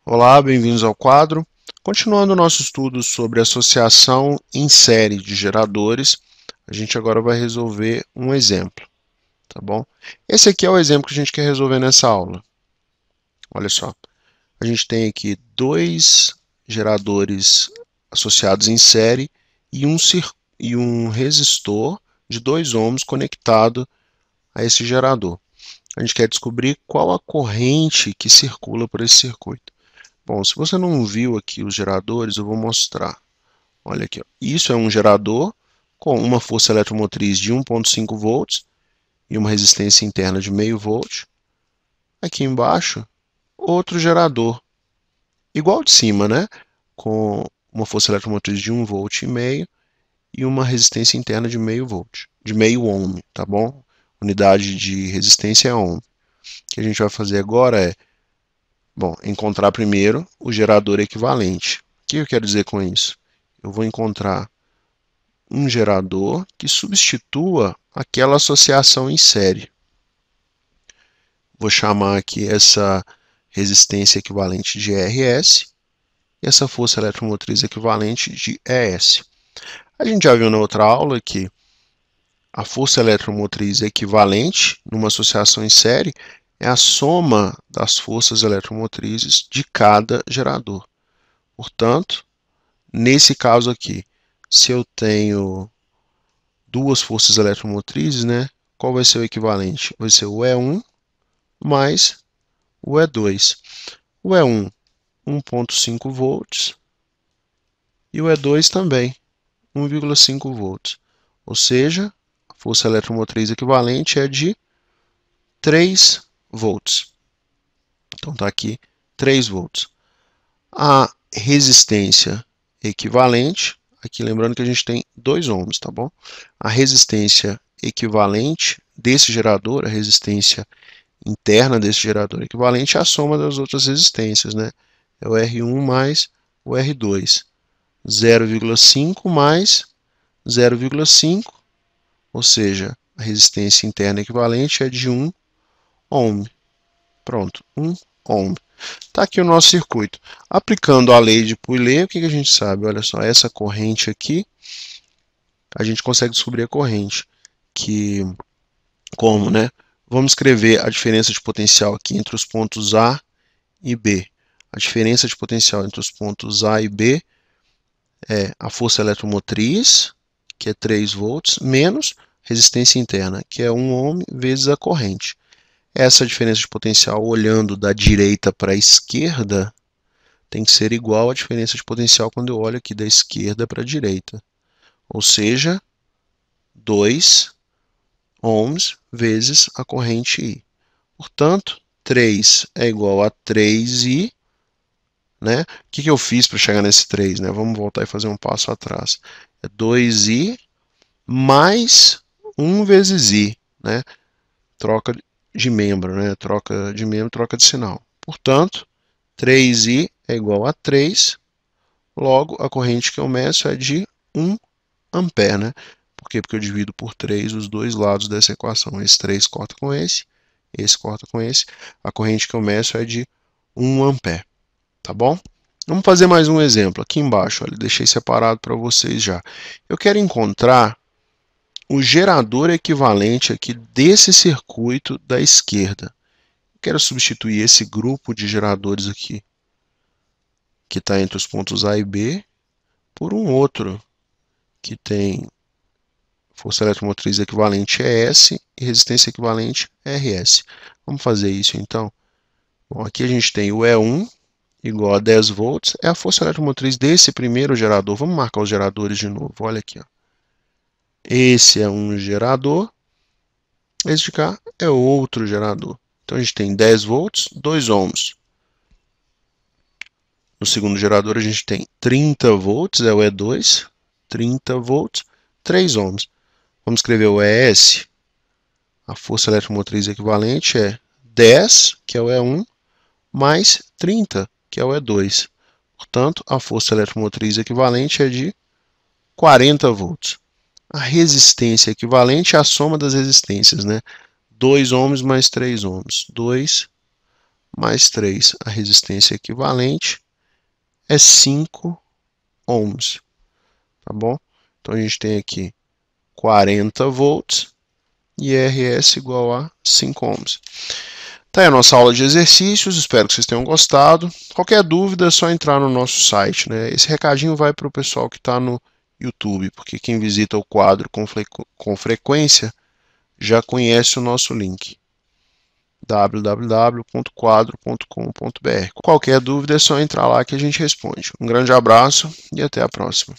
Olá, bem-vindos ao quadro. Continuando o nosso estudo sobre associação em série de geradores, a gente agora vai resolver um exemplo, tá bom? Esse aqui é o exemplo que a gente quer resolver nessa aula. Olha só, a gente tem aqui dois geradores associados em série e um resistor de 2 ohms conectado a esse gerador. A gente quer descobrir qual a corrente que circula por esse circuito. Bom, se você não viu aqui os geradores, eu vou mostrar. Olha aqui, ó. Isso é um gerador com uma força eletromotriz de 1,5 volts e uma resistência interna de 0,5 volt. Aqui embaixo, outro gerador, igual de cima, né? Com uma força eletromotriz de 1,5 volt e uma resistência interna de 0,5 volt, de 0,5 ohm, tá bom? Unidade de resistência é ohm. O que a gente vai fazer agora é, encontrar primeiro o gerador equivalente. O que eu quero dizer com isso? Eu vou encontrar um gerador que substitua aquela associação em série. Vou chamar aqui essa resistência equivalente de RS e essa força eletromotriz equivalente de ES. A gente já viu na outra aula que a força eletromotriz equivalente numa associação em série é a soma das forças eletromotrizes de cada gerador. Portanto, nesse caso aqui, se eu tenho duas forças eletromotrizes, né? Qual vai ser o equivalente? Vai ser o E1 mais o E2. O E1, 1,5 volts, e o E2 também, 1,5 volts. Ou seja, a força eletromotriz equivalente é de 3 volts. Então está aqui 3 volts. A resistência equivalente, aqui lembrando que a gente tem 2 ohms, tá bom? A resistência equivalente desse gerador, a resistência interna desse gerador equivalente à soma das outras resistências, né? É o R1 mais o R2. 0,5 mais 0,5, ou seja, a resistência interna equivalente é de 1 ohm. Pronto, 1 ohm. Está aqui o nosso circuito. Aplicando a lei de Pouillet, o que a gente sabe? Olha só, essa corrente aqui, a gente consegue descobrir a corrente. Como, né? Vamos escrever a diferença de potencial aqui entre os pontos A e B. A diferença de potencial entre os pontos A e B é a força eletromotriz, que é 3 volts, menos resistência interna, que é 1 ohm, vezes a corrente. Essa diferença de potencial, olhando da direita para a esquerda, tem que ser igual à diferença de potencial quando eu olho aqui da esquerda para a direita. Ou seja, 2 ohms vezes a corrente I. Portanto, 3 é igual a 3I, né? O que eu fiz para chegar nesse 3, né? Vamos voltar e fazer um passo atrás. É 2I mais 1 vezes I, né? Troca de membro, né? Troca de membro, troca de sinal. Portanto, 3I é igual a 3, logo a corrente que eu meço é de 1 ampere, né? Por quê? Porque eu divido por 3 os dois lados dessa equação. Esse 3 corta com esse corta com esse. A corrente que eu meço é de 1 ampere, tá bom? Vamos fazer mais um exemplo. Aqui embaixo, olha, deixei separado para vocês já. Eu quero encontrar o gerador equivalente aqui desse circuito da esquerda. Eu quero substituir esse grupo de geradores aqui, que está entre os pontos A e B, por um outro, que tem força eletromotriz equivalente ES e resistência equivalente RS. Vamos fazer isso então. Bom, aqui a gente tem o E1 igual a 10 volts, é a força eletromotriz desse primeiro gerador. Vamos marcar os geradores de novo, olha aqui, ó. Esse é um gerador, esse de cá é outro gerador. Então a gente tem 10 volts, 2 ohms. No segundo gerador a gente tem 30 volts, é o E2, 30 volts, 3 ohms. Vamos escrever o ES, a força eletromotriz equivalente é 10, que é o E1, mais 30, que é o E2. Portanto, a força eletromotriz equivalente é de 40 volts. A resistência equivalente é a soma das resistências, né? 2 ohms mais 3 ohms. 2 mais 3, a resistência equivalente, é 5 ohms, tá bom? Então a gente tem aqui 40 volts e RS igual a 5 ohms. Tá aí a nossa aula de exercícios, espero que vocês tenham gostado. Qualquer dúvida é só entrar no nosso site, né? Esse recadinho vai para o pessoal que está no YouTube, porque quem visita o quadro com frequência já conhece o nosso link, www.quadro.com.br. Qualquer dúvida é só entrar lá que a gente responde. Um grande abraço e até a próxima.